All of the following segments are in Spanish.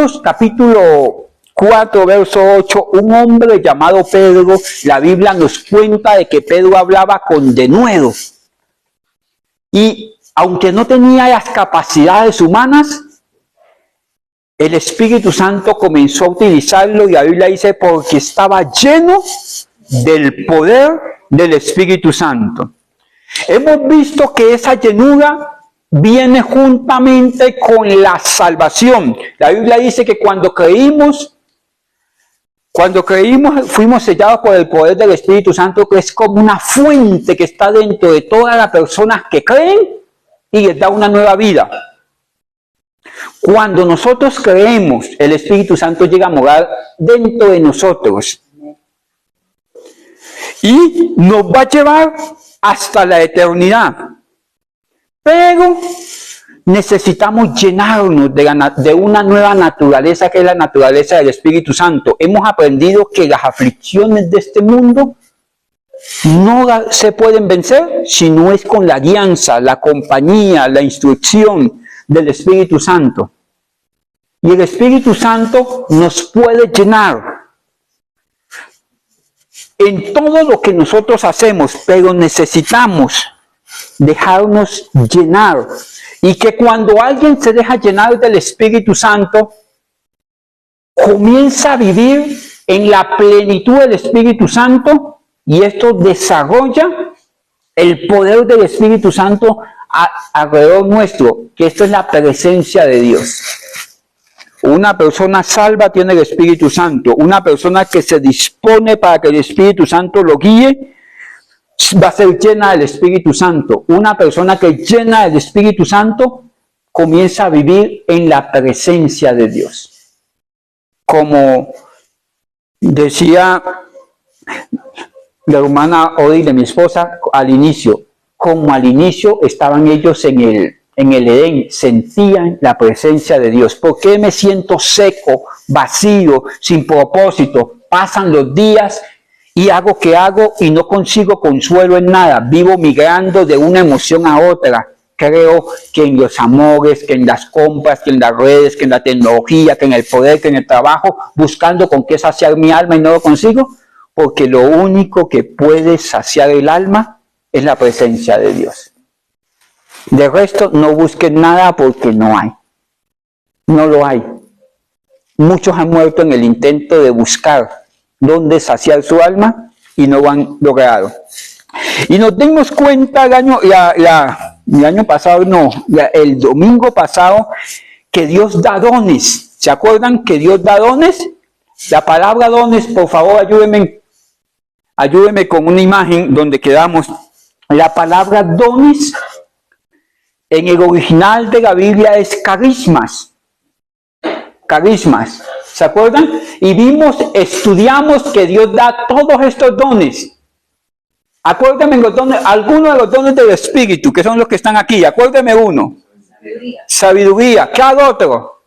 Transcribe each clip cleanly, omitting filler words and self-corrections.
Hechos capítulo 4, verso 8, un hombre llamado Pedro, la Biblia nos cuenta de que Pedro hablaba con denuedo. Y aunque no tenía las capacidades humanas, el Espíritu Santo comenzó a utilizarlo y la Biblia dice porque estaba lleno del poder del Espíritu Santo. Hemos visto que esa llenura viene juntamente con la salvación. La Biblia dice que cuando creímos, fuimos sellados por el poder del Espíritu Santo, que es como una fuente que está dentro de todas las personas que creen y les da una nueva vida. Cuando nosotros creemos, el Espíritu Santo llega a morar dentro de nosotros y nos va a llevar hasta la eternidad. Pero necesitamos llenarnos de una nueva naturaleza, que es la naturaleza del Espíritu Santo. Hemos aprendido que las aflicciones de este mundo no se pueden vencer si no es con la guianza, la compañía, la instrucción del Espíritu Santo. Y el Espíritu Santo nos puede llenar en todo lo que nosotros hacemos, pero necesitamos dejarnos llenar. Y que cuando alguien se deja llenar del Espíritu Santo, comienza a vivir en la plenitud del Espíritu Santo, y esto desarrolla el poder del Espíritu Santo alrededor nuestro, que esto es la presencia de Dios. Una persona salva tiene el Espíritu Santo. Una persona que se dispone para que el Espíritu Santo lo guíe, va a ser llena del Espíritu Santo. Una persona que llena del Espíritu Santo comienza a vivir en la presencia de Dios. Como decía la hermana Odile, mi esposa, al inicio, como al inicio estaban ellos en el Edén, sentían la presencia de Dios. ¿Por qué me siento seco, vacío, sin propósito? Pasan los días y hago que hago y no consigo consuelo en nada. Vivo migrando de una emoción a otra. Creo que en los amores, que en las compras, que en las redes, que en la tecnología, que en el poder, que en el trabajo, buscando con qué saciar mi alma y no lo consigo, porque lo único que puede saciar el alma es la presencia de Dios. De resto, no busquen nada porque no hay. No lo hay. Muchos han muerto en el intento de buscar dónde saciar su alma y no lo han logrado. Y nos dimos cuenta el domingo pasado, que Dios da dones. ¿Se acuerdan que Dios da dones? La palabra dones, por favor, ayúdenme con una imagen donde quedamos. La palabra dones en el original de la Biblia es carismas. Carismas. ¿Se acuerdan? Y estudiamos que Dios da todos estos dones. Acuérdenme los dones, algunos de los dones del Espíritu, que son los que están aquí. Acuérdenme uno. Sabiduría. ¿Qué hago otro?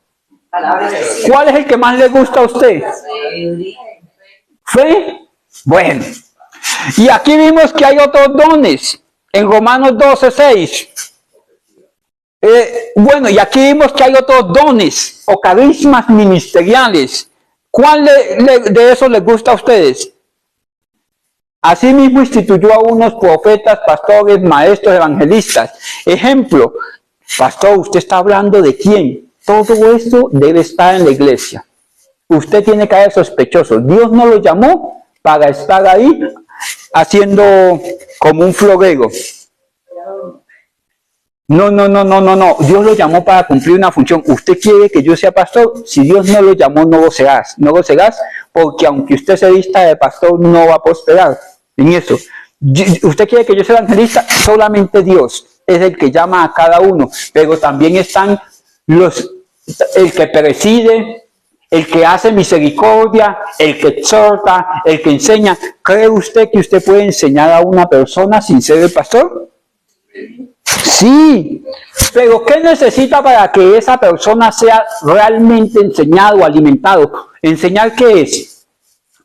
¿Cuál es el que más le gusta a usted? ¿Fe? Bueno. Y aquí vimos que hay otros dones. En Romanos 12:6. Bueno, y aquí vimos que hay otros dones o carismas ministeriales. ¿Cuál de esos les gusta a ustedes? Asimismo instituyó a unos profetas, pastores, maestros, evangelistas. Ejemplo, pastor, ¿usted está hablando de quién? Todo esto debe estar en la iglesia. Usted tiene que ser sospechoso. Dios no lo llamó para estar ahí haciendo como un floguero. No. Dios lo llamó para cumplir una función. Usted quiere que yo sea pastor. Si Dios no lo llamó, no lo serás. No lo serás porque aunque usted se vista de pastor, no va a prosperar en eso. Usted quiere que yo sea evangelista. Solamente Dios es el que llama a cada uno. Pero también están el que preside, el que hace misericordia, el que exhorta, el que enseña. ¿Cree usted que usted puede enseñar a una persona sin ser el pastor? Sí, pero ¿qué necesita para que esa persona sea realmente enseñado o alimentado? ¿Enseñar qué es?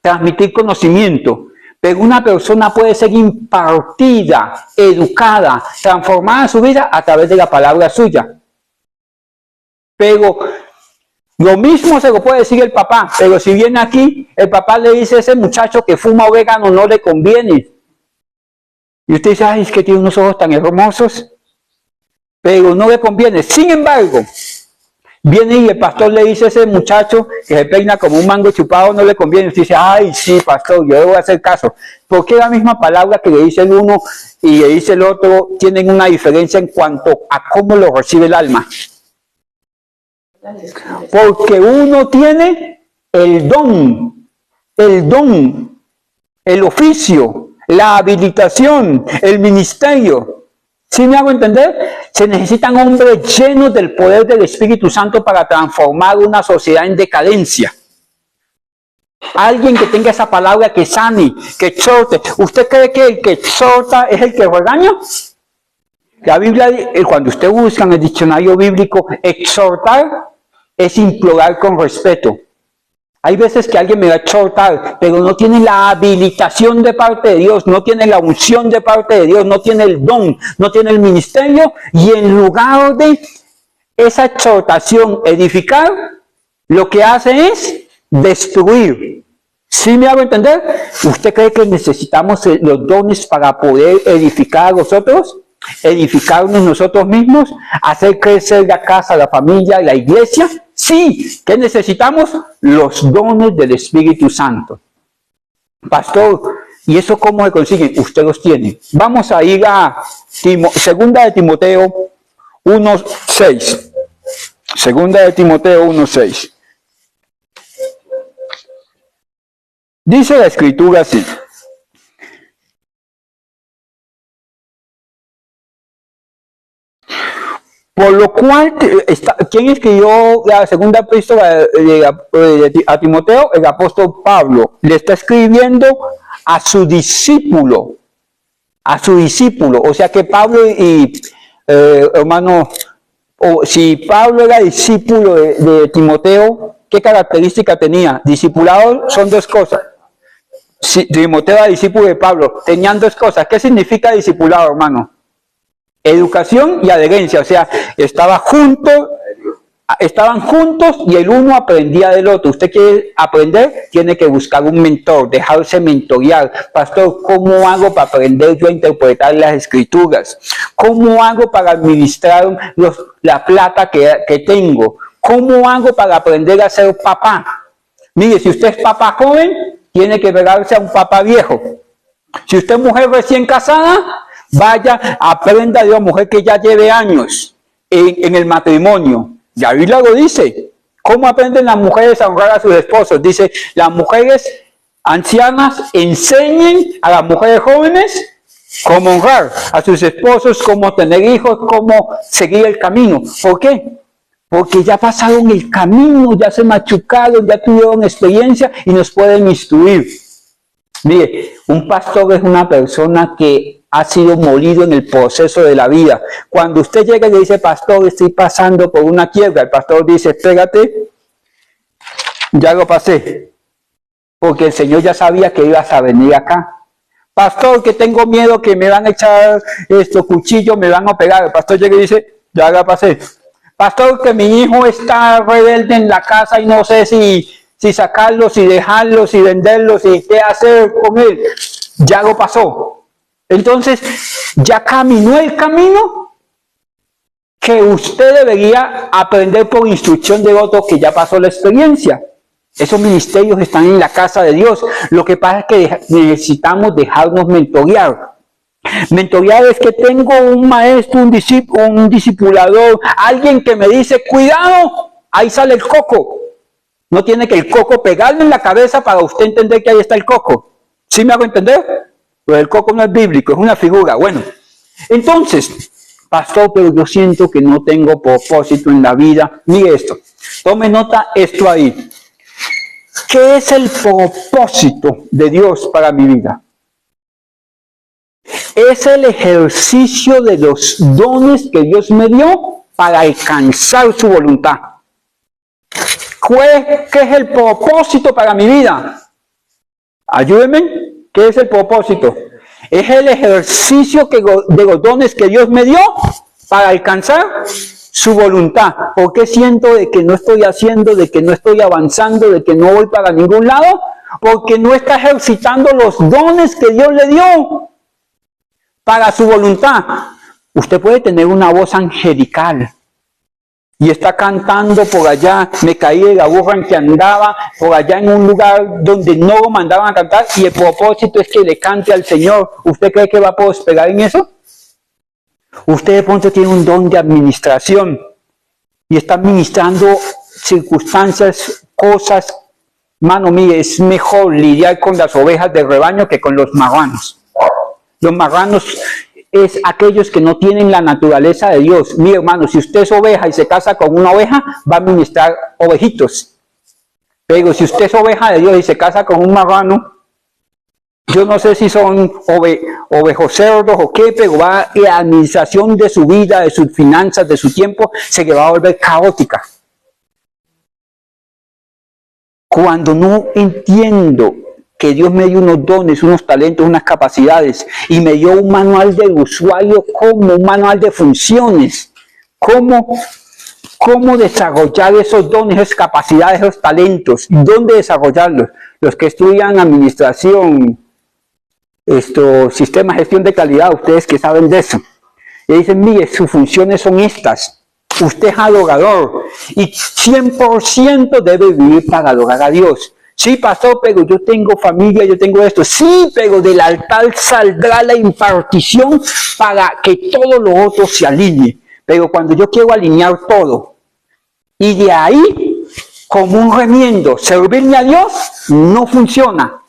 Transmitir conocimiento. Pero una persona puede ser impartida, educada, transformada en su vida a través de la palabra suya. Pero Lo mismo se lo puede decir el papá, pero si viene aquí, el papá le dice a ese muchacho que fuma orégano no le conviene. Y usted dice, ay, es que tiene unos ojos tan hermosos, pero no le conviene. Sin embargo, viene y el pastor le dice a ese muchacho que se peina como un mango chupado, no le conviene. Usted dice, ay, sí, pastor, yo debo hacer caso. Porque la misma palabra que le dice el uno y le dice el otro tienen una diferencia en cuanto a cómo lo recibe el alma. Porque uno tiene el don, el oficio, la habilitación, el ministerio. ¿Sí me hago entender? Se necesitan hombres llenos del poder del Espíritu Santo para transformar una sociedad en decadencia. Alguien que tenga esa palabra que sane, que exhorte. ¿Usted cree que el que exhorta es el que regaña? La Biblia, cuando usted busca en el diccionario bíblico, exhortar es implorar con respeto. Hay veces que alguien me va a exhortar, pero no tiene la habilitación de parte de Dios, no tiene la unción de parte de Dios, no tiene el don, no tiene el ministerio, y en lugar de esa exhortación edificar, lo que hace es destruir. ¿Sí me hago entender? ¿Usted cree que necesitamos los dones para poder edificar a los otros? ¿Edificarnos nosotros mismos? ¿Hacer crecer la casa, la familia, la iglesia? Sí. ¿Qué necesitamos? Los dones del Espíritu Santo. Pastor, ¿y eso cómo se consiguen? Usted los tiene. Vamos a ir a Segunda de Timoteo 1:6. Segunda de Timoteo 1:6. Dice la Escritura así. Por lo cual, ¿quién escribió la segunda epístola a Timoteo? El apóstol Pablo. Le está escribiendo a su discípulo. A su discípulo. O sea que Pablo hermano, si Pablo era discípulo de Timoteo, ¿qué característica tenía? Discipulado son dos cosas. Si Timoteo era discípulo de Pablo, tenían dos cosas. ¿Qué significa discipulado, hermano? Educación y adherencia, o sea, estaban juntos y el uno aprendía del otro. Usted quiere aprender, tiene que buscar un mentor, dejarse mentorear. Pastor, ¿cómo hago para aprender yo a interpretar las escrituras? ¿Cómo hago para administrar la plata que tengo? ¿Cómo hago para aprender a ser papá? Mire, si usted es papá joven, tiene que pegarse a un papá viejo. Si usted es mujer recién casada, vaya, aprenda de una mujer que ya lleve años en el matrimonio. La Biblia lo dice. ¿Cómo aprenden las mujeres a honrar a sus esposos? Dice, las mujeres ancianas enseñen a las mujeres jóvenes cómo honrar a sus esposos, cómo tener hijos, cómo seguir el camino. ¿Por qué? Porque ya pasaron el camino, ya se machucaron, ya tuvieron experiencia y nos pueden instruir. Mire, un pastor es una persona que ha sido molido en el proceso de la vida. Cuando usted llega y le dice, pastor, estoy pasando por una quiebra, el pastor dice, espérate, ya lo pasé. Porque el Señor ya sabía que ibas a venir acá. Pastor, que tengo miedo que me van a echar cuchillo, me van a pegar. El pastor llega y dice, ya la pasé. Pastor, que mi hijo está rebelde en la casa y no sé si sacarlo, si dejarlo, si venderlo, si qué hacer con él. Ya lo pasó. Entonces, ya caminó el camino que usted debería aprender por instrucción de otro que ya pasó la experiencia. Esos ministerios están en la casa de Dios. Lo que pasa es que necesitamos dejarnos mentorear. Mentorear es que tengo un maestro, un discipulador, alguien que me dice, cuidado, ahí sale el coco. No tiene que el coco pegarle en la cabeza para usted entender que ahí está el coco. ¿Sí me hago entender? Pero el coco no es bíblico, es una figura. Bueno, entonces, pastor, pero yo siento que no tengo propósito en la vida. Mire esto, tome nota esto ahí. ¿Qué es el propósito de Dios para mi vida? Es el ejercicio de los dones que Dios me dio para alcanzar su voluntad. ¿Qué es el propósito para mi vida? Ayúdenme. ¿Qué es el propósito? Es el ejercicio de los dones que Dios me dio para alcanzar su voluntad. ¿Por qué siento de que no estoy haciendo, de que no estoy avanzando, de que no voy para ningún lado? Porque no está ejercitando los dones que Dios le dio para su voluntad. Usted puede tener una voz angelical y está cantando por allá, me caí de la burra en que andaba, por allá en un lugar donde no lo mandaban a cantar, y el propósito es que le cante al Señor. ¿Usted cree que va a prosperar en eso? Usted de pronto tiene un don de administración y está administrando circunstancias, cosas. Mano, mire, es mejor lidiar con las ovejas del rebaño que con los marranos. Los marranos es aquellos que no tienen la naturaleza de Dios. Mire, hermano, si usted es oveja y se casa con una oveja, va a administrar ovejitos. Pero si usted es oveja de Dios y se casa con un marrano, yo no sé si son ovejos cerdos o qué, pero la administración de su vida, de sus finanzas, de su tiempo, se le va a volver caótica. Cuando no entiendo que Dios me dio unos dones, unos talentos, unas capacidades, y me dio un manual del usuario, como un manual de funciones, cómo desarrollar esos dones, esas capacidades, esos talentos, dónde desarrollarlos. Los que estudian administración, sistema de gestión de calidad, ustedes que saben de eso, y dicen, mire, sus funciones son estas. Usted es adorador y 100% debe vivir para adorar a Dios. Sí, pastor, pero yo tengo familia, yo tengo esto. Sí, pero del altar saldrá la impartición para que todo lo otro se alinee. Pero cuando yo quiero alinear todo y de ahí, como un remiendo, servirle a Dios, no funciona.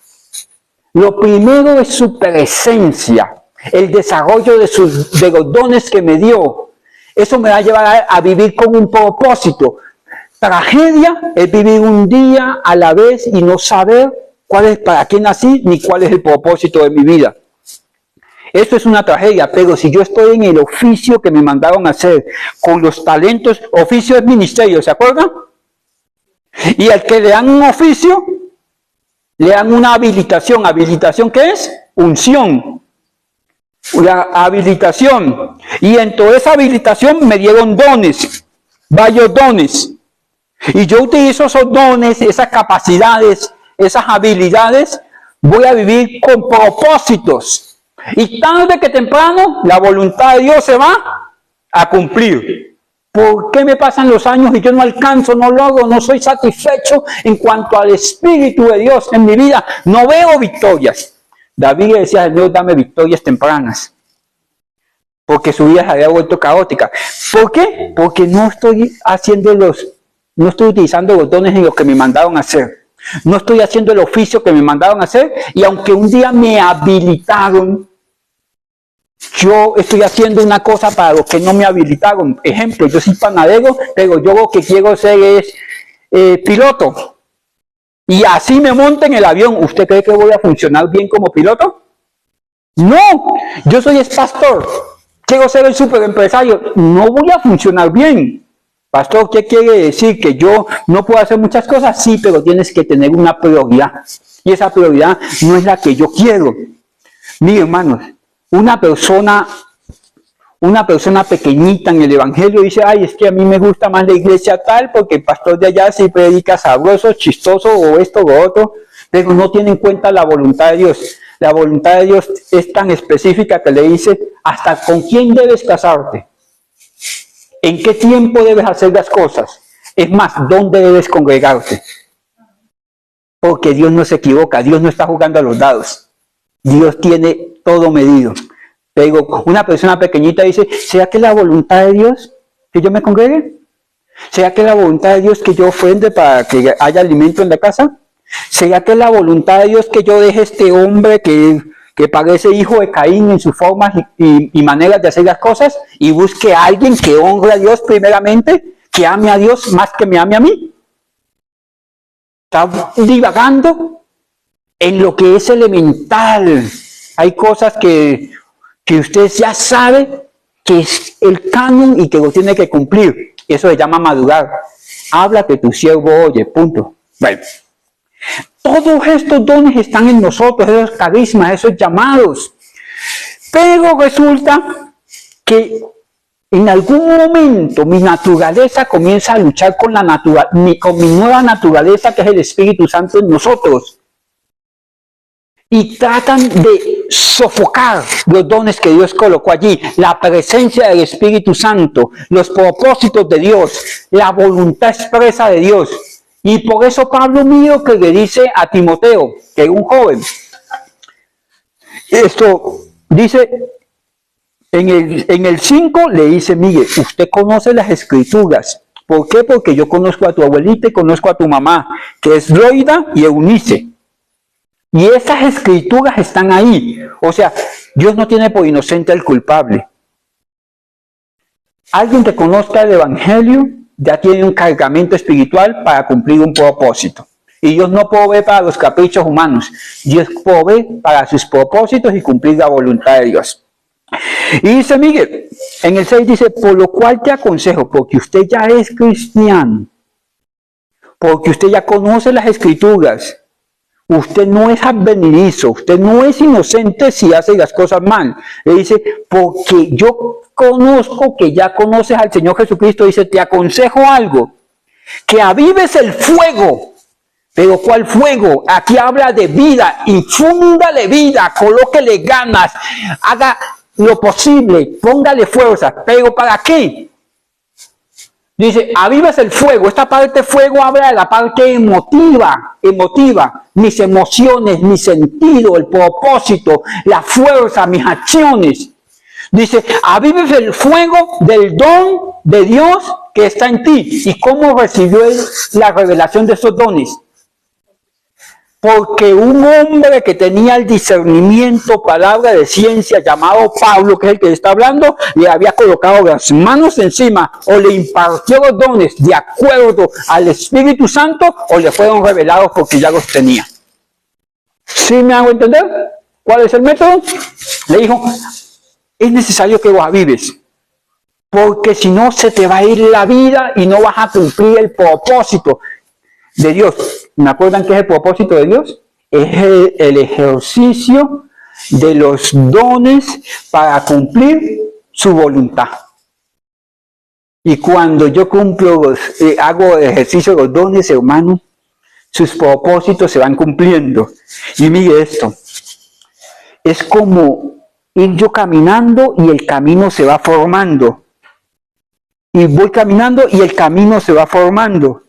Lo primero es su presencia, el desarrollo de los dones que me dio. Eso me va a llevar a vivir con un propósito. Tragedia es vivir un día a la vez y no saber para qué nací ni cuál es el propósito de mi vida. Esto es una tragedia, pero si yo estoy en el oficio que me mandaron a hacer, con los talentos, oficio es ministerio, ¿se acuerdan? Y al que le dan un oficio, le dan una habilitación. ¿Habilitación qué es? Unción. La habilitación, y en toda esa habilitación me dieron dones, varios dones, y yo utilizo esos dones, esas capacidades, esas habilidades, voy a vivir con propósitos, y tarde que temprano la voluntad de Dios se va a cumplir. ¿Por qué me pasan los años y yo no alcanzo, no logro, no soy satisfecho en cuanto al Espíritu de Dios en mi vida? No veo victorias. David le decía al Señor, dame victorias tempranas, porque su vida se había vuelto caótica. ¿Por qué? Porque no estoy utilizando los dones en los que me mandaron a hacer. No estoy haciendo el oficio que me mandaron a hacer, y aunque un día me habilitaron, yo estoy haciendo una cosa para los que no me habilitaron. Ejemplo, yo soy panadero, pero yo lo que quiero ser es piloto. Y así me monto en el avión. ¿Usted cree que voy a funcionar bien como piloto? No, yo soy pastor. Quiero ser el superempresario. No voy a funcionar bien. Pastor, ¿qué quiere decir? ¿Que yo no puedo hacer muchas cosas? Sí, pero tienes que tener una prioridad. Y esa prioridad no es la que yo quiero. Mire, hermanos, una persona pequeñita en el evangelio dice, ay, es que a mí me gusta más la iglesia tal, porque el pastor de allá sí predica sabroso, chistoso, o esto o otro, pero no tiene en cuenta la voluntad de Dios. La voluntad de Dios es tan específica que le dice, hasta con quién debes casarte, en qué tiempo debes hacer las cosas, es más, dónde debes congregarte. Porque Dios no se equivoca, Dios no está jugando a los dados, Dios tiene todo medido. Pero una persona pequeñita dice, ¿será que es la voluntad de Dios que yo me congregue? ¿Será que es la voluntad de Dios que yo ofrende para que haya alimento en la casa? ¿Será que es la voluntad de Dios que yo deje este hombre que parece hijo de Caín en sus formas y maneras de hacer las cosas, y busque a alguien que honre a Dios primeramente, que ame a Dios más que me ame a mí? Está divagando en lo que es elemental. Hay cosas que usted ya sabe que es el canon y que lo tiene que cumplir. Eso se llama madurar. Habla que tu siervo oye, punto. Bueno, todos estos dones están en nosotros, esos carismas, esos llamados. Pero resulta que En algún momento mi naturaleza comienza a luchar con mi nueva naturaleza, que es el Espíritu Santo en nosotros. Y tratan de sofocar los dones que Dios colocó allí, la presencia del Espíritu Santo, los propósitos de Dios, la voluntad expresa de Dios. Y por eso Pablo mío que le dice a Timoteo, que es un joven, esto dice en el 5, le dice: Miguel, usted conoce las Escrituras. ¿Por qué? Porque yo conozco a tu abuelita y conozco a tu mamá, que es Loida y Eunice. Y esas Escrituras están ahí. O sea, Dios no tiene por inocente al culpable. Alguien que conozca el Evangelio ya tiene un cargamento espiritual para cumplir un propósito. Y Dios no provee para los caprichos humanos. Dios provee para sus propósitos y cumplir la voluntad de Dios. Y dice Miguel, en el 6 dice: por lo cual te aconsejo, porque usted ya es cristiano, porque usted ya conoce las Escrituras, usted no es advenedizo, usted no es inocente si hace las cosas mal. Le dice: porque yo conozco que ya conoces al Señor Jesucristo. Dice: te aconsejo algo, que avives el fuego. Pero ¿cuál fuego? Aquí habla de vida. Infúndale vida, colóquele ganas, haga lo posible, póngale fuerza. ¿Pero para qué? Dice: avives el fuego. Esta parte fuego habla de la parte emotiva. Mis emociones, mi sentido, el propósito, la fuerza, mis acciones. Dice: avives el fuego del don de Dios que está en ti. ¿Y cómo recibió él la revelación de esos dones? Porque un hombre que tenía el discernimiento, palabra de ciencia, llamado Pablo, que es el que está hablando, le había colocado las manos encima, o le impartió los dones de acuerdo al Espíritu Santo, o le fueron revelados porque ya los tenía. ¿Sí me hago entender? ¿Cuál es el método? Le dijo: es necesario que vos avives, porque si no se te va a ir la vida y no vas a cumplir el propósito de Dios. ¿Me acuerdan qué es el propósito de Dios? Es el ejercicio de los dones para cumplir su voluntad. Y cuando yo hago el ejercicio de los dones, hermano, sus propósitos se van cumpliendo. Y mire esto, es como ir yo caminando y el camino se va formando. Y voy caminando y el camino se va formando.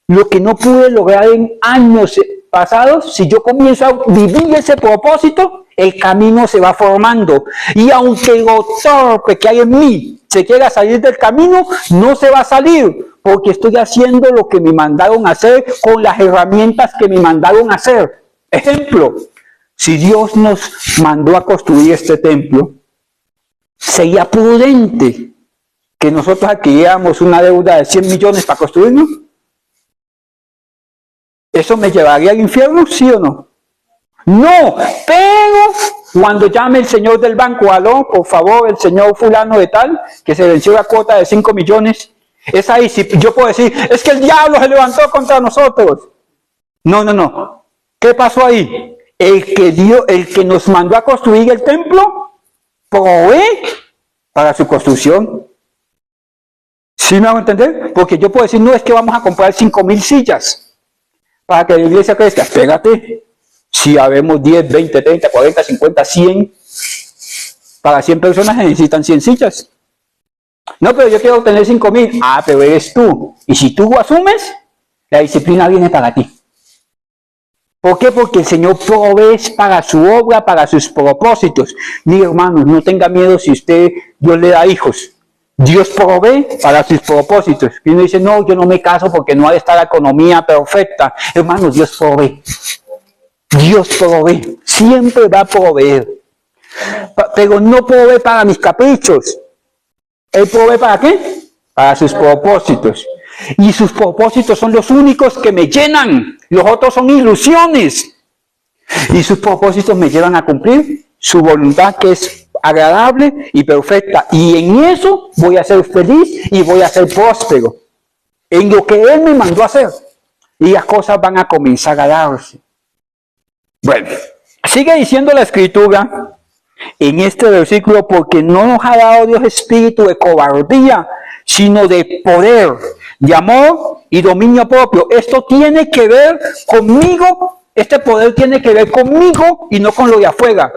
Lo que no pude lograr en años pasados, si yo comienzo a vivir ese propósito, el camino se va formando. Y aunque lo torpe que hay en mí se quiera salir del camino, no se va a salir, porque estoy haciendo lo que me mandaron a hacer con las herramientas que me mandaron a hacer. Ejemplo, si Dios nos mandó a construir este templo, sería prudente que nosotros adquiriéramos una deuda de 100 millones para construirlo. ¿Eso me llevaría al infierno, sí o no? No, pero cuando llame el señor del banco: aló, por favor, el señor fulano de tal, que se venció la cuota de 5 millones, es ahí, si yo puedo decir: es que el diablo se levantó contra nosotros. No. ¿Qué pasó ahí? El que nos mandó a construir el templo, provee para su construcción. ¿Sí me hago entender? Porque yo puedo decir: no, es que vamos a comprar 5,000 sillas para que la iglesia crezca. Espérate, si habemos 10, 20, 30, 40, 50, 100, para 100 personas se necesitan 100 sillas. No, pero yo quiero obtener 5,000. Ah, pero eres tú. Y si tú lo asumes, la disciplina viene para ti. ¿Por qué? Porque el Señor provee para su obra, para sus propósitos. Mi hermano, no tenga miedo si Dios le da hijos. Dios provee para sus propósitos. Y uno dice: no, yo no me caso porque no ha de estar la economía perfecta. Hermano, Dios provee. Dios provee. Siempre va a proveer. Pero no provee para mis caprichos. Él provee ¿para qué? Para sus propósitos. Y sus propósitos son los únicos que me llenan. Los otros son ilusiones. Y sus propósitos me llevan a cumplir su voluntad, que es agradable y perfecta. Y en eso voy a ser feliz y voy a ser próspero. En lo que Él me mandó a hacer. Y las cosas van a comenzar a darse. Bueno, sigue diciendo la Escritura en este versículo, porque no nos ha dado Dios espíritu de cobardía, sino de poder, de amor y dominio propio. Esto tiene que ver conmigo, este poder tiene que ver conmigo y no con lo de afuera.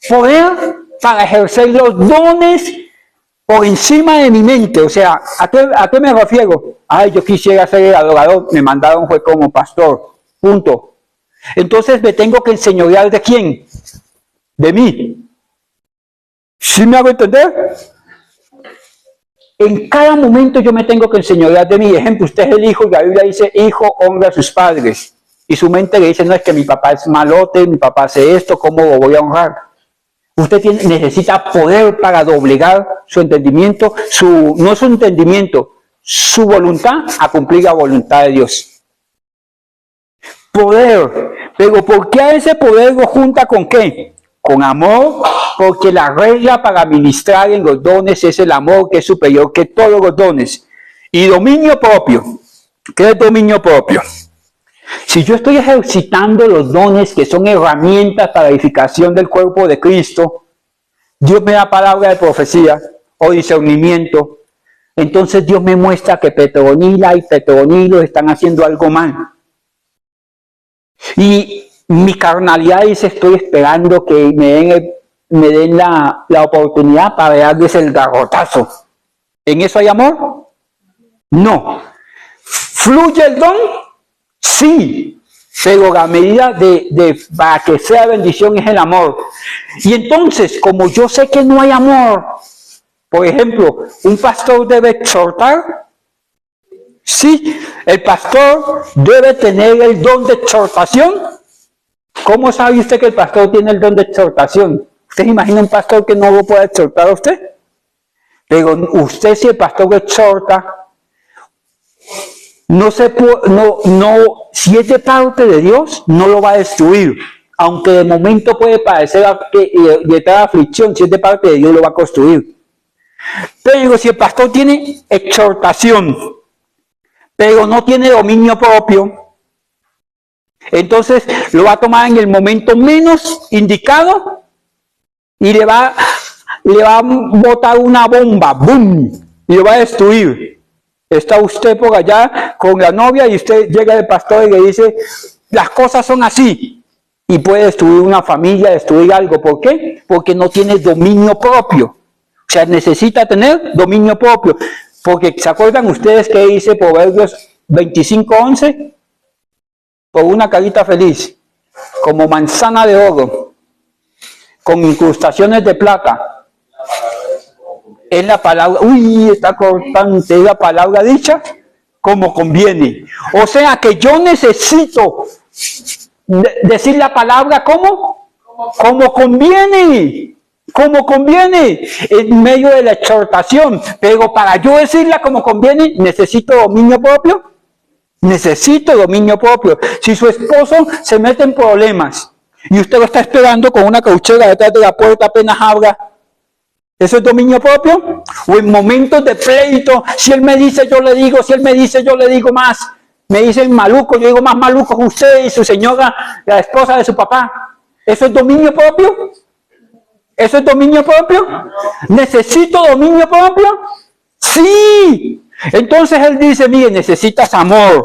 Poder para ejercer los dones por encima de mi mente. O sea, ¿a qué me refiero? Ay, yo quisiera ser el adorador, me mandaron fue como pastor, punto. Entonces me tengo que enseñorear ¿de quién? De mí. ¿Sí me hago entender? En cada momento yo me tengo que enseñorear de mí. Ejemplo, usted es el hijo y la Biblia dice, hijo honra a sus padres. Y su mente le dice, no, es que mi papá es malote, mi papá hace esto, ¿cómo lo voy a honrar? Usted necesita poder para doblegar su entendimiento, no su entendimiento, su voluntad a cumplir la voluntad de Dios. Poder, pero ¿por qué a ese poder lo junta con qué? Con amor, porque la regla para ministrar en los dones es el amor, que es superior que todos los dones. Y dominio propio. ¿Qué es dominio propio? Si yo estoy ejercitando los dones que son herramientas para la edificación del cuerpo de Cristo, Dios me da palabra de profecía o discernimiento, entonces Dios me muestra que Petronila y Petronilo están haciendo algo mal. Y mi carnalidad dice, estoy esperando que me den la oportunidad para darles el garrotazo. ¿En eso hay amor? No. ¿Fluye el don? Sí, pero la medida para que sea bendición es el amor. Y entonces, como yo sé que no hay amor, por ejemplo, ¿un pastor debe exhortar? Sí, el pastor debe tener el don de exhortación. ¿Cómo sabe usted que el pastor tiene el don de exhortación? ¿Usted se imagina un pastor que no lo pueda exhortar a usted? Pero usted, si el pastor lo exhorta, si es de parte de Dios, no lo va a destruir. Aunque de momento puede parecer de tal aflicción, si es de parte de Dios, lo va a construir. Pero si el pastor tiene exhortación, pero no tiene dominio propio, entonces lo va a tomar en el momento menos indicado y le va a botar una bomba, ¡boom! Y lo va a destruir. Está usted por allá con la novia y usted llega al pastor y le dice, las cosas son así. Y puede destruir una familia, destruir algo. ¿Por qué? Porque no tiene dominio propio. O sea, necesita tener dominio propio. Porque, ¿se acuerdan ustedes que dice Proverbios 25:11? Por una carita feliz, como manzana de oro, con incrustaciones de plata. Es la palabra, está cortante, es la palabra dicha como conviene. O sea que yo necesito decir la palabra como conviene, en medio de la exhortación. Pero para yo decirla como conviene, necesito dominio propio. Necesito dominio propio. Si su esposo se mete en problemas y usted lo está esperando con una cauchera detrás de la puerta apenas abra, ¿eso es dominio propio? O en momentos de pleito, si él me dice, yo le digo, si él me dice, yo le digo más. Me dicen maluco, yo digo más maluco que usted y su señora, la esposa de su papá. ¿Eso es dominio propio? ¿Eso es dominio propio? ¿Necesito dominio propio? ¡Sí! Entonces él dice, mire, necesitas amor,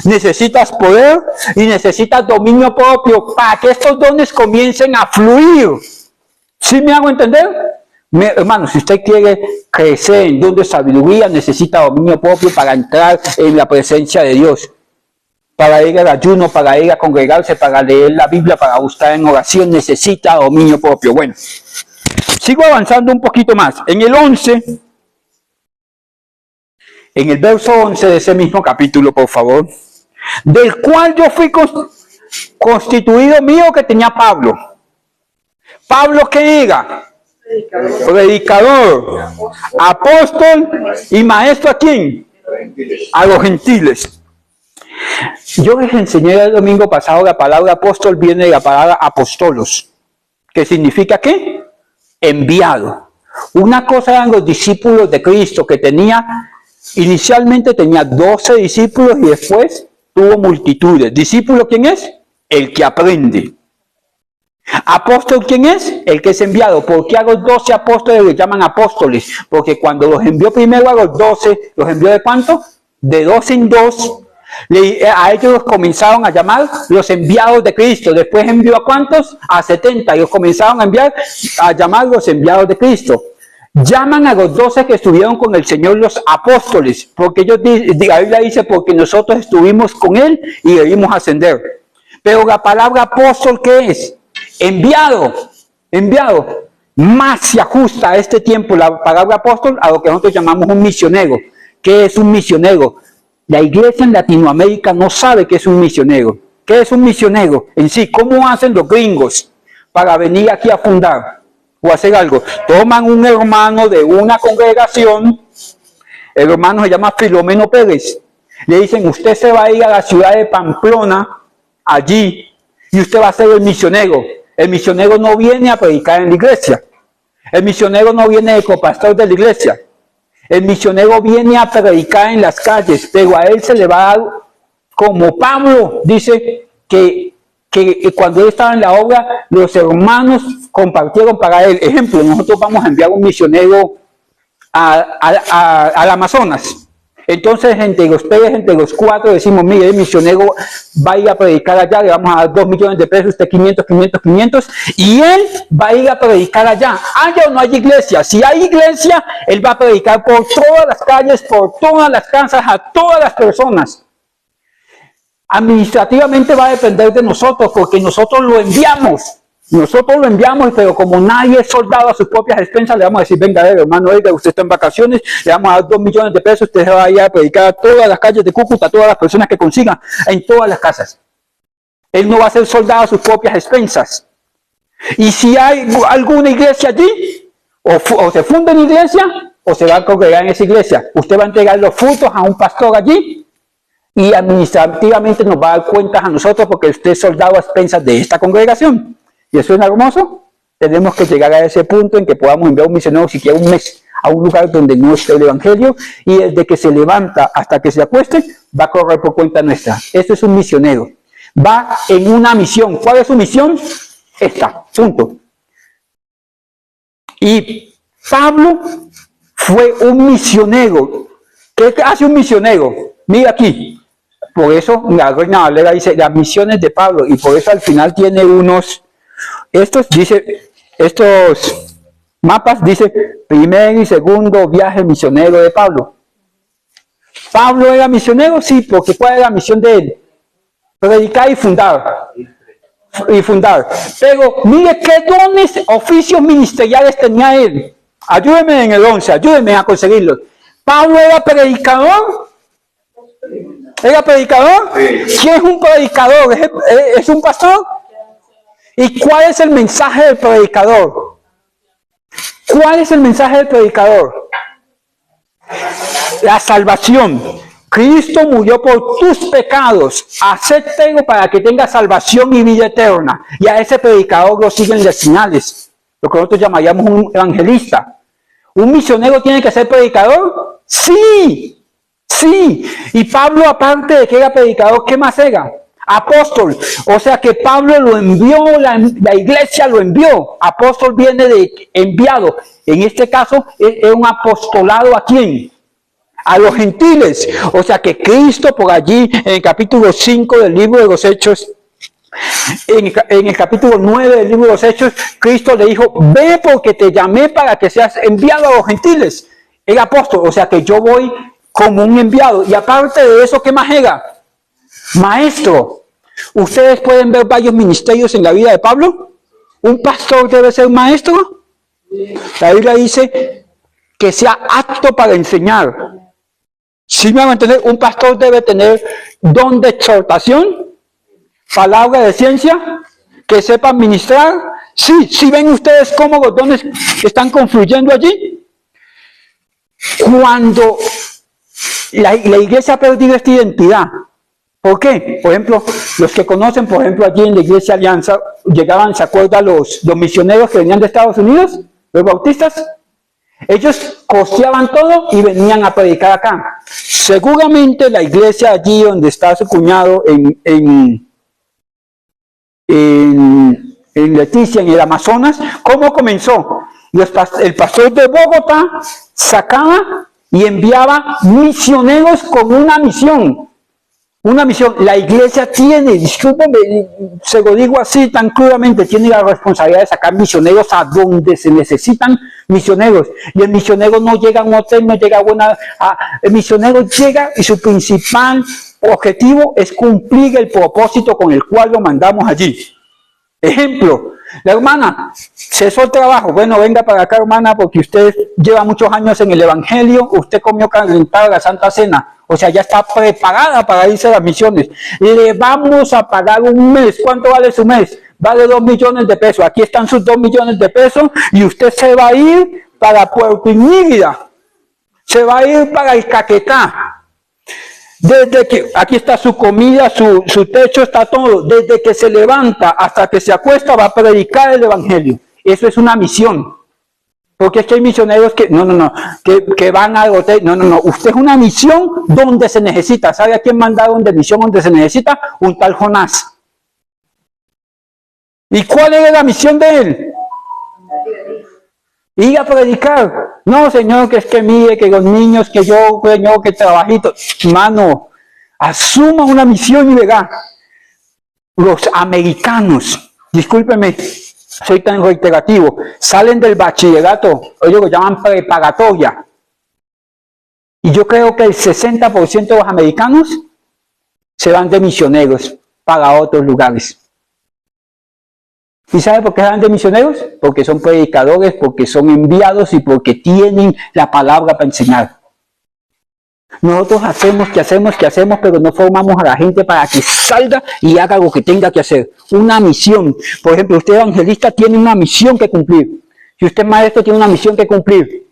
necesitas poder y necesitas dominio propio para que estos dones comiencen a fluir. ¿Sí me hago entender? Hermano, si usted quiere crecer en don de sabiduría, necesita dominio propio para entrar en la presencia de Dios. Para ir al ayuno, para ir a congregarse, para leer la Biblia, para buscar en oración, necesita dominio propio. Bueno, sigo avanzando un poquito más. En el 11... En el verso 11 de ese mismo capítulo, por favor, del cual yo fui constituido mío que tenía Pablo. ¿Pablo qué era? Predicador, apóstol y maestro, ¿a quién? A los gentiles. Yo les enseñé el domingo pasado, la palabra apóstol viene de la palabra apostolos, que significa ¿qué? Enviado. Una cosa eran los discípulos de Cristo, que inicialmente tenía 12 discípulos y después tuvo multitudes. ¿Discípulo quién es? El que aprende. ¿Apóstol quién es? El que es enviado. ¿Por qué a los 12 apóstoles les llaman apóstoles? Porque cuando los envió primero a los 12, ¿los envió de cuánto? De 2 en 2. A ellos los comenzaron a llamar los enviados de Cristo. Después envió a ¿cuántos? A 70. Y los comenzaron a llamar los enviados de Cristo. Llaman a los 12 que estuvieron con el Señor los apóstoles. Porque ellos, la Biblia dice, porque nosotros estuvimos con Él y debimos ascender. Pero la palabra apóstol, ¿qué es? Enviado, enviado. Más se ajusta a este tiempo la palabra apóstol a lo que nosotros llamamos un misionero. ¿Qué es un misionero? La iglesia en Latinoamérica no sabe qué es un misionero. ¿Qué es un misionero en sí? ¿Cómo hacen los gringos para venir aquí a fundar o hacer algo? Toman un hermano de una congregación, el hermano se llama Filomeno Pérez. Le dicen, usted se va a ir a la ciudad de Pamplona, allí, y usted va a ser el misionero. El misionero no viene a predicar en la iglesia. El misionero no viene de copastor de la iglesia. El misionero viene a predicar en las calles, pero a él se le va a dar, como Pablo dice, que cuando él estaba en la obra, los hermanos compartieron para él. Ejemplo, nosotros vamos a enviar un misionero al Amazonas. Entonces, entre los 4 decimos, mire, el misionero va a ir a predicar allá, le vamos a dar 2 millones de pesos, usted 500, 500, 500, y él va a ir a predicar allá. Haya o no hay iglesia. Si hay iglesia, él va a predicar por todas las calles, por todas las casas, a todas las personas. Administrativamente va a depender de nosotros, porque nosotros lo enviamos. Nosotros lo enviamos, pero como nadie es soldado a sus propias expensas, le vamos a decir, venga, hermano, oiga, usted está en vacaciones, le vamos a dar 2 millones de pesos, usted se va a ir a predicar a todas las calles de Cúcuta, a todas las personas que consigan, en todas las casas. Él no va a ser soldado a sus propias expensas. Y si hay alguna iglesia allí, o se funda una iglesia, o se va a congregar en esa iglesia. Usted va a entregar los frutos a un pastor allí, y administrativamente nos va a dar cuentas a nosotros, porque usted es soldado a expensas de esta congregación. ¿Y eso es hermoso? Tenemos que llegar a ese punto en que podamos enviar un misionero siquiera un mes a un lugar donde no esté el evangelio, y desde que se levanta hasta que se acueste, va a correr por cuenta nuestra. Esto es un misionero. Va en una misión. ¿Cuál es su misión? Esta. Punto. Y Pablo fue un misionero. ¿Qué hace un misionero? Mira aquí. Por eso la Reina Valera dice las misiones de Pablo, y por eso al final tiene unos... Estos mapas dice primer y segundo viaje misionero de Pablo. ¿Pablo era misionero? Sí, porque ¿cuál era la misión de él? Predicar y fundar. Pero mire qué dones, oficios ministeriales tenía él. Ayúdeme en el 11, ayúdeme a conseguirlos. ¿Pablo era predicador? ¿Era predicador? ¿Quién es un predicador? ¿Es un pastor? ¿Y cuál es el mensaje del predicador? ¿Cuál es el mensaje del predicador? La salvación. Cristo murió por tus pecados. Acéptelo para que tengas salvación y vida eterna. Y a ese predicador lo siguen las señales. Lo que nosotros llamaríamos un evangelista. ¿Un misionero tiene que ser predicador? Sí. Sí. Y Pablo, aparte de que era predicador, ¿qué más era? Apóstol, o sea que Pablo lo envió, la iglesia lo envió. Apóstol viene de enviado. En este caso es un apostolado ¿a quién? A los gentiles. O sea que Cristo por allí en el capítulo 5 del libro de los Hechos, en el capítulo 9 del libro de los Hechos, Cristo le dijo, ve porque te llamé para que seas enviado a los gentiles. El apóstol, o sea que yo voy como un enviado. Y aparte de eso, ¿qué más era? Maestro. Ustedes pueden ver varios ministerios en la vida de Pablo. ¿Un pastor debe ser maestro? La Biblia dice que sea apto para enseñar. Si me van a entender, un pastor debe tener don de exhortación, palabra de ciencia, que sepa administrar. Sí, ven ustedes cómo los dones están confluyendo allí. Cuando la iglesia ha perdido esta identidad. ¿Por qué? Por ejemplo, los que conocen, por ejemplo, allí en la Iglesia Alianza, llegaban, ¿se acuerdan los misioneros que venían de Estados Unidos? Los bautistas. Ellos costeaban todo y venían a predicar acá. Seguramente la iglesia allí donde está su cuñado en en Leticia, en el Amazonas. ¿Cómo comenzó? El pastor de Bogotá sacaba y enviaba misioneros con una misión. Una misión. La iglesia tiene, discúlpeme, se lo digo así tan crudamente, tiene la responsabilidad de sacar misioneros a donde se necesitan misioneros. Y el misionero no llega a un hotel, no llega el misionero llega y su principal objetivo es cumplir el propósito con el cual lo mandamos allí. Ejemplo, la hermana cesó el trabajo. Bueno, venga para acá, hermana, porque usted lleva muchos años en el evangelio, usted comió calentado la Santa Cena. O sea, ya está preparada para irse a las misiones. Le vamos a pagar un mes. ¿Cuánto vale su mes? Vale 2 millones de pesos. Aquí están sus 2 millones de pesos y usted se va a ir para Puerto Inírida. Se va a ir para el Caquetá. Desde que aquí está su comida, su techo, está todo. Desde que se levanta hasta que se acuesta va a predicar el evangelio. Eso es una misión. Porque es que hay misioneros que, que van al hotel. No. Usted es una misión donde se necesita. ¿Sabe a quién mandaron de misión donde se necesita? Un tal Jonás. ¿Y cuál era la misión de él? Ir a predicar. No, Señor, que es que mire, que los niños, que yo, Señor, que trabajito. Mano, asuma una misión y verá. Los americanos, discúlpeme, soy tan reiterativo, salen del bachillerato, ellos lo llaman preparatoria. Y yo creo que el 60% de los americanos se van de misioneros para otros lugares. ¿Y sabe por qué se van de misioneros? Porque son predicadores, porque son enviados y porque tienen la palabra para enseñar. Nosotros hacemos, pero no formamos a la gente para que salga y haga lo que tenga que hacer. Una misión. Por ejemplo, usted evangelista tiene una misión que cumplir. Si usted maestro tiene una misión que cumplir.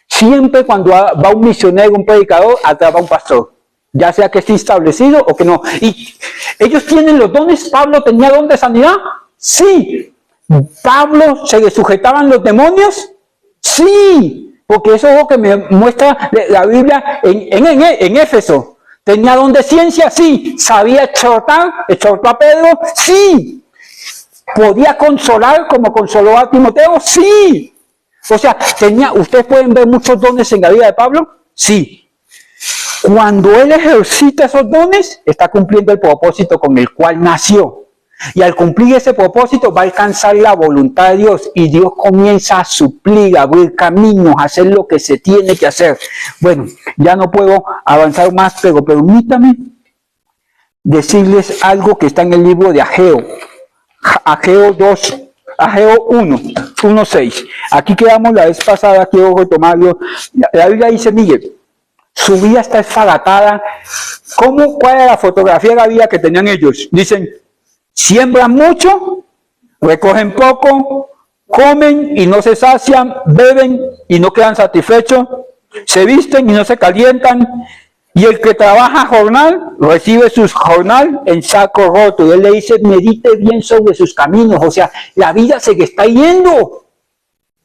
Siempre cuando va un misionero, un predicador, atrás va un pastor. Ya sea que esté establecido o que no. Y ellos tienen los dones. ¿Pablo tenía don de sanidad? Sí. ¿Pablo se le sujetaban los demonios? Sí. Porque eso es lo que me muestra la Biblia en Éfeso. ¿Tenía don de ciencia? Sí. ¿Sabía exhortar? ¿Exhortó a Pedro? Sí. ¿Podía consolar como consoló a Timoteo? Sí. O sea, ¿ustedes pueden ver muchos dones en la vida de Pablo? Sí. Cuando él ejercita esos dones, está cumpliendo el propósito con el cual nació. Y al cumplir ese propósito va a alcanzar la voluntad de Dios y Dios comienza a suplir, a abrir caminos, a hacer lo que se tiene que hacer. Bueno, ya no puedo avanzar más, pero permítame decirles algo que está en el libro de Ageo. Ageo 1:6. Aquí quedamos la vez pasada, quiero retomarlo. La Biblia dice, Miguel, su vida está esfagatada. ¿Cuál era la fotografía de la vida que tenían ellos? Dicen, siembran mucho, recogen poco, comen y no se sacian, beben y no quedan satisfechos, se visten y no se calientan, y el que trabaja jornal, recibe su jornal en saco roto. Y él le dice, medite bien sobre sus caminos. O sea, la vida se le está yendo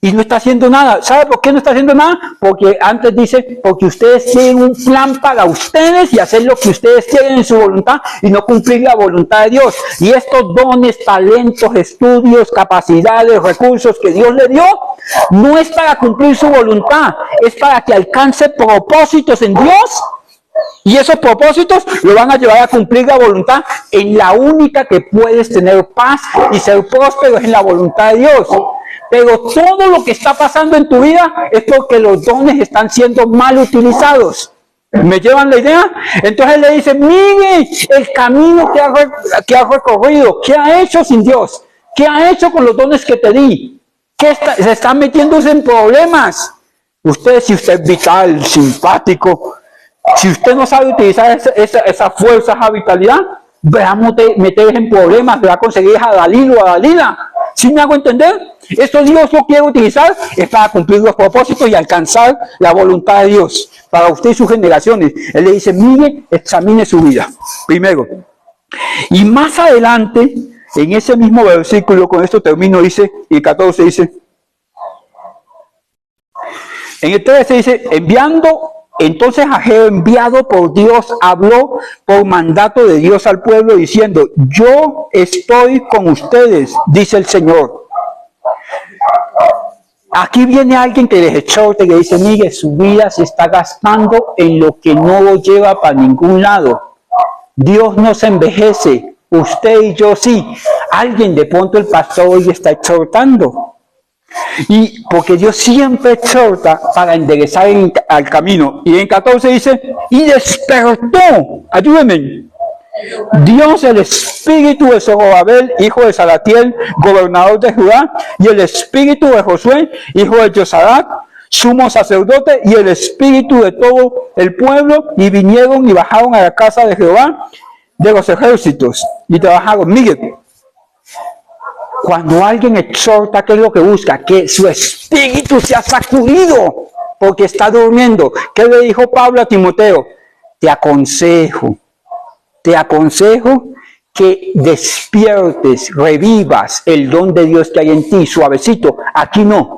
y no está haciendo nada. ¿Sabe por qué no está haciendo nada? Porque antes dice, porque ustedes tienen un plan para ustedes y hacer lo que ustedes quieren en su voluntad y no cumplir la voluntad de Dios. Y estos dones, talentos, estudios, capacidades, recursos que Dios le dio, no es para cumplir su voluntad, es para que alcance propósitos en Dios. Y esos propósitos lo van a llevar a cumplir la voluntad en la única que puedes tener paz y ser próspero es en la voluntad de Dios. Pero todo lo que está pasando en tu vida es porque los dones están siendo mal utilizados. ¿Me llevan la idea? Entonces le dice, mire el camino que ha recorrido, ¿qué ha hecho sin Dios? ¿Qué ha hecho con los dones que te di? Se está metiéndose en problemas. Si usted es vital, simpático, si usted no sabe utilizar esa fuerza, esa vitalidad, va a meterse en problemas, va a conseguir a Dalila o a Dalila. ¿Sí me hago entender? Esto Dios lo quiere utilizar es para cumplir los propósitos y alcanzar la voluntad de Dios para usted y sus generaciones. Él le dice, mire, examine su vida primero. Y más adelante, en ese mismo versículo, con esto termino, dice, y el 14 dice, en el 13 dice, enviando Entonces Ageo, enviado por Dios, habló por mandato de Dios al pueblo diciendo: yo estoy con ustedes, dice el Señor. Aquí viene alguien que les exhorta y le dice: mire, su vida se está gastando en lo que no lo lleva para ningún lado. Dios no se envejece, usted y yo sí. Alguien de pronto el pastor hoy está exhortando. Y porque Dios siempre exhorta para enderezar al camino. Y en 14 dice: y despertó, ayúdenme, Dios el espíritu de Zorobabel, hijo de Salatiel, gobernador de Judá, y el espíritu de Josué, hijo de Josadac, sumo sacerdote, y el espíritu de todo el pueblo, y vinieron y bajaron a la casa de Jehová de los ejércitos, y trabajaron. Miren, cuando alguien exhorta, ¿qué es lo que busca? Que su espíritu sea sacudido, porque está durmiendo. ¿Qué le dijo Pablo a Timoteo? Te aconsejo que despiertes, revivas el don de Dios que hay en ti, suavecito. Aquí no.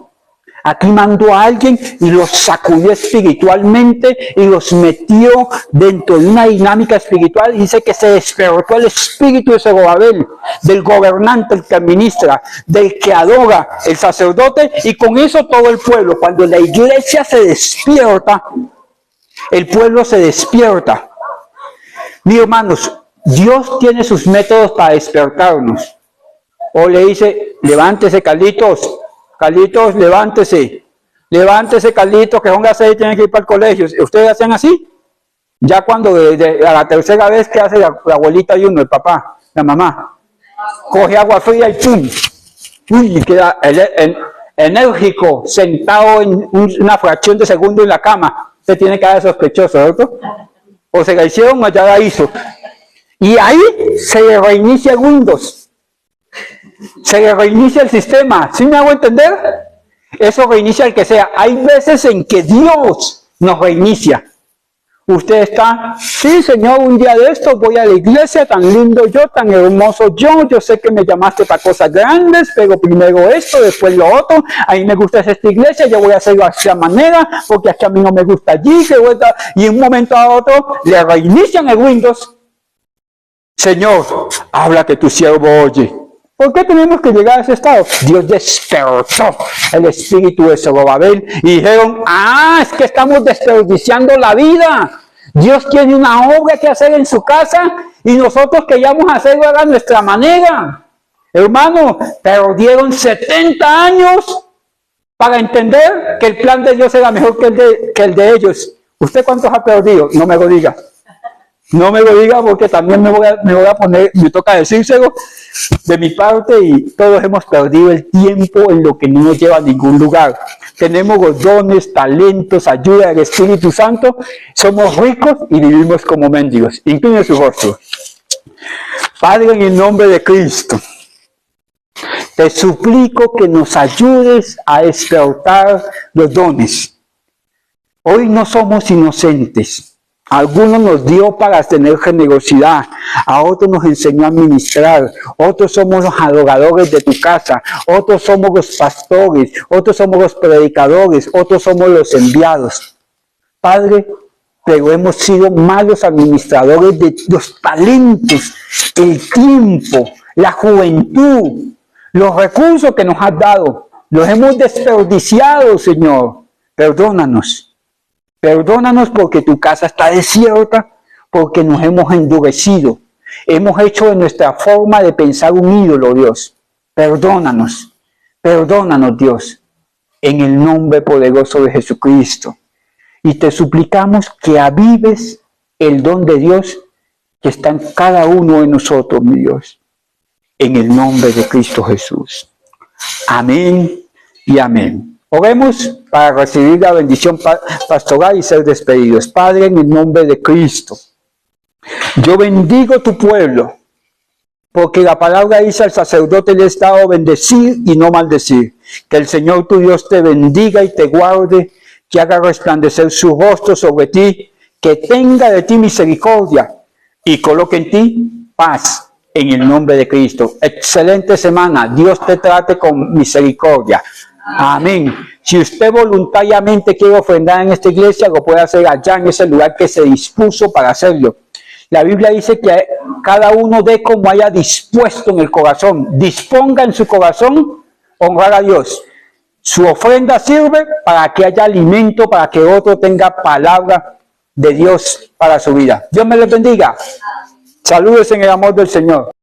Aquí mandó a alguien y los sacudió espiritualmente y los metió dentro de una dinámica espiritual. Dice que se despertó el espíritu de Zorobabel, del gobernante, el que administra, del que adora, el sacerdote, y con eso todo el pueblo. Cuando la iglesia se despierta, el pueblo se despierta. Mis hermanos, Dios tiene sus métodos para despertarnos. O le dice: levántese, Carlitos, levántese, Carlitos, que son las 6 y tienen que ir para el colegio. ¿Ustedes hacen así? Ya cuando a la tercera vez que hace la abuelita y uno, el papá, la mamá, coge agua fría y ¡pum! Uy, queda enérgico, sentado en una fracción de segundo en la cama. Se tiene que dar sospechoso, ¿cierto? O se la hicieron o ya la hizo. Y ahí se le reinicia Windows. Se le reinicia el sistema. ¿Sí me hago entender? Eso reinicia el que sea. Hay veces en que Dios nos reinicia. Usted está: sí, Señor, un día de estos voy a la iglesia, tan lindo yo, tan hermoso yo sé que me llamaste para cosas grandes, pero primero esto, después lo otro. A mí me gusta esta iglesia, yo voy a hacerlo de esta manera, porque hasta a mí no me gusta allí, y en un momento a otro le reinician el Windows. Señor, habla, que tu siervo oye. ¿Por qué tenemos que llegar a ese estado? Dios despertó el espíritu de Zorobabel y dijeron: es que estamos desperdiciando la vida. Dios tiene una obra que hacer en su casa y nosotros queríamos hacerlo a nuestra manera. Hermano, perdieron 70 años para entender que el plan de Dios era mejor que el de ellos. ¿Usted cuántos ha perdido? No me lo diga. No me lo diga, porque también me voy a poner, me toca decírselo de mi parte, y todos hemos perdido el tiempo en lo que no nos lleva a ningún lugar. Tenemos los dones, talentos, ayuda del Espíritu Santo, somos ricos y vivimos como mendigos. Incline su rostro. Padre, en el nombre de Cristo, te suplico que nos ayudes a despertar los dones. Hoy no somos inocentes. Algunos nos dio para tener generosidad, a otros nos enseñó a administrar, otros somos los adoradores de tu casa, otros somos los pastores, otros somos los predicadores, otros somos los enviados. Padre, pero hemos sido malos administradores de los talentos, el tiempo, la juventud, los recursos que nos has dado. Los hemos desperdiciado, Señor. Perdónanos. Perdónanos porque tu casa está desierta, porque nos hemos endurecido. Hemos hecho de nuestra forma de pensar un ídolo, Dios. Perdónanos, Dios, en el nombre poderoso de Jesucristo. Y te suplicamos que avives el don de Dios que está en cada uno de nosotros, mi Dios. En el nombre de Cristo Jesús. Amén y amén. Oremos para recibir la bendición pastoral y ser despedidos. Padre, en el nombre de Cristo, yo bendigo tu pueblo, porque la palabra dice: al sacerdote le he dado bendecir y no maldecir. Que el Señor tu Dios te bendiga y te guarde, que haga resplandecer su rostro sobre ti, que tenga de ti misericordia y coloque en ti paz, en el nombre de Cristo. Excelente semana. Dios te trate con misericordia. Amén. Si usted voluntariamente quiere ofrendar en esta iglesia, lo puede hacer allá en ese lugar que se dispuso para hacerlo. La Biblia dice que cada uno dé como haya dispuesto en el corazón. Disponga en su corazón honrar a Dios. Su ofrenda sirve para que haya alimento, para que otro tenga palabra de Dios para su vida. Dios me les bendiga. Saludos en el amor del Señor.